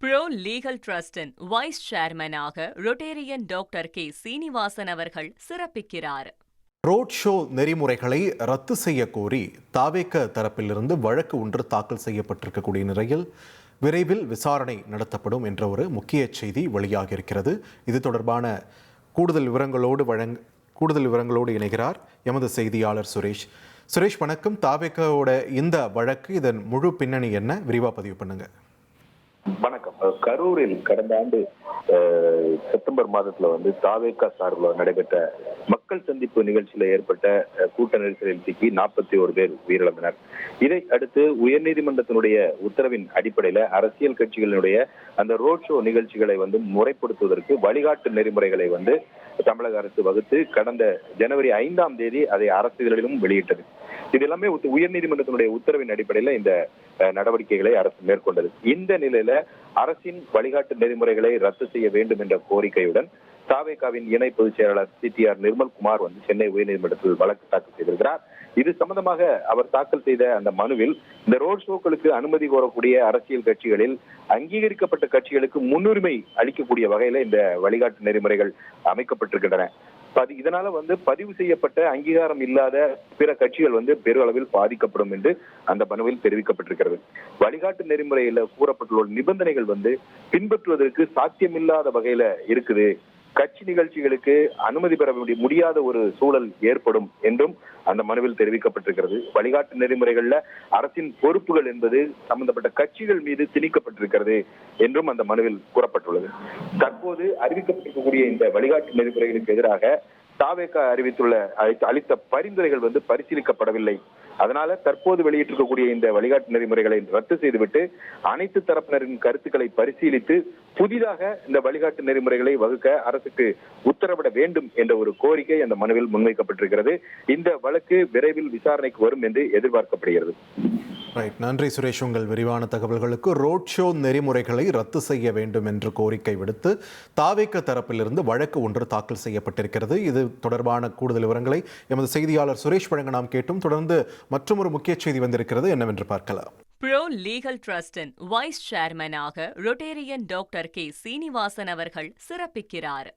Bro legal ட்ரஸ்டின் vice சேர்மனாக Rotarian doctor K Srinivasan அவர்கள் சிறப்பிக்கிறார். ரோட் ஷோ நெறிமுறைகளை ரத்து செய்ய கோரி தாவேக தரப்பிலிருந்து வழக்கு ஒன்று தாக்கல் செய்யப்பட்டிருக்கக்கூடிய நிலையில் விரைவில் விசாரணை நடத்தப்படும் என்ற ஒரு முக்கிய செய்தி வெளியாக இருக்கிறது. இது தொடர்பான கூடுதல் விவரங்களோடு இணைகிறார் எமது செய்தியாளர் சுரேஷ். சுரேஷ் வணக்கம். தாவேகோட இந்த வழக்கு, இதன் முழு பின்னணி என்ன, விரிவா பதிவு பண்ணுங்க. வணக்கம். கரூரில் கடந்த ஆண்டு செப்டம்பர் மாதத்துல தாவேகா சார்பில் நடைபெற்ற மக்கள் சந்திப்பு நிகழ்ச்சியில ஏற்பட்ட கூட்ட நெரிசலில் சிக்கி 41 பேர் உயிரிழந்தனர். இதை அடுத்து உயர்நீதிமன்றத்தினுடைய உத்தரவின் அடிப்படையில அரசியல் கட்சிகளினுடைய அந்த ரோட் ஷோ நிகழ்ச்சிகளை முறைப்படுத்துவதற்கு வழிகாட்டு நெறிமுறைகளை தமிழக அரசு வகுத்து கடந்த ஜனவரி 5ஆம் தேதி அதை அரசிதழிலும் வெளியிட்டது. இது எல்லாமே உயர்நீதிமன்றத்தினுடைய உத்தரவின் அடிப்படையில இந்த நடவடிக்கைகளை அரசு மேற்கொண்டது. இந்த நிலையில அரசின் வழிகாட்டு நெறிமுறைகளை ரத்து செய்ய வேண்டும் என்ற கோரிக்கையுடன் தாவேகாவின் இணை பொதுச் செயலாளர் CTR நிர்மல்குமார் சென்னை உயர்நீதிமன்றத்தில் வழக்கு தாக்கல் செய்திருக்கிறார். இது சம்பந்தமாக அவர் தாக்கல் செய்த அந்த மனுவில் இந்த ரோட் ஷோக்களுக்கு அனுமதி கோரக்கூடிய அரசியல் கட்சிகளில் அங்கீகரிக்கப்பட்ட கட்சிகளுக்கு முன்னுரிமை அளிக்கக்கூடிய வகையில இந்த வழிகாட்டு நெறிமுறைகள் அமைக்கப்பட்டிருக்கின்றன. இதனால பதிவு செய்யப்பட்ட அங்கீகாரம் இல்லாத பிற கட்சிகள் பெருளவில் பாதிக்கப்படும் என்று அந்த மனுவில் தெரிவிக்கப்பட்டிருக்கிறது. வழிகாட்டு நெறிமுறையில கூறப்பட்டுள்ள நிபந்தனைகள் பின்பற்றுவதற்கு சாத்தியமில்லாத வகையில இருக்குது. கட்சி நிகழ்ச்சிகளுக்கு அனுமதி பெற முடியாத ஒரு சூழல் ஏற்படும் என்றும் அந்த மனுவில் தெரிவிக்கப்பட்டிருக்கிறது. வழிகாட்டு நெறிமுறைகள்ல அரசின் பொறுப்புகள் என்பது சம்பந்தப்பட்ட கட்சிகள் மீது திணிக்கப்பட்டிருக்கிறது என்றும் அந்த மனுவில் கூறப்பட்டுள்ளது. தற்போது அறிவிக்கப்பட்டிருக்கக்கூடிய இந்த வழிகாட்டு நெறிமுறைகளுக்கு எதிராக தாவேகா அளித்த பரிந்துரைகள் பரிசீலிக்கப்படவில்லை. அதனால தற்போது வெளியிட்டிருக்கக்கூடிய இந்த வழிகாட்டு நெறிமுறைகளை ரத்து செய்துவிட்டு அனைத்து தரப்பினரின் கருத்துக்களை பரிசீலித்து புதிதாக இந்த வழிகாட்டு நெறிமுறைகளை வகுக்க அரசுக்கு உத்தரவிட வேண்டும் என்ற ஒரு கோரிக்கை அந்த மனுவில் முன்வைக்கப்பட்டிருக்கிறது. இந்த வழக்கு விரைவில் விசாரணைக்கு வரும் என்று எதிர்பார்க்கப்படுகிறது. நன்றி சுரேஷ், உங்கள் விரிவான தகவல்களுக்கு. ரோட் ஷோ நெறிமுறைகளை ரத்து செய்ய வேண்டும் என்று கோரிக்கை விடுத்து தாவேக தரப்பிலிருந்து வழக்கு ஒன்று தாக்கல் செய்யப்பட்டிருக்கிறது. இது தொடர்பான கூடுதல் விவரங்களை எமது செய்தியாளர் சுரேஷ் வழங்க நாம் கேட்டும். தொடர்ந்து மற்றொரு முக்கிய செய்தி வந்திருக்கிறது, என்னவென்று பார்க்கலாம். ப்ரோ லீகல் ட்ரஸ்டின் வைஸ் சேர்மனாக ரொட்டேரியன் டாக்டர் கே சீனிவாசன் அவர்கள் சிறப்பிக்கிறார்.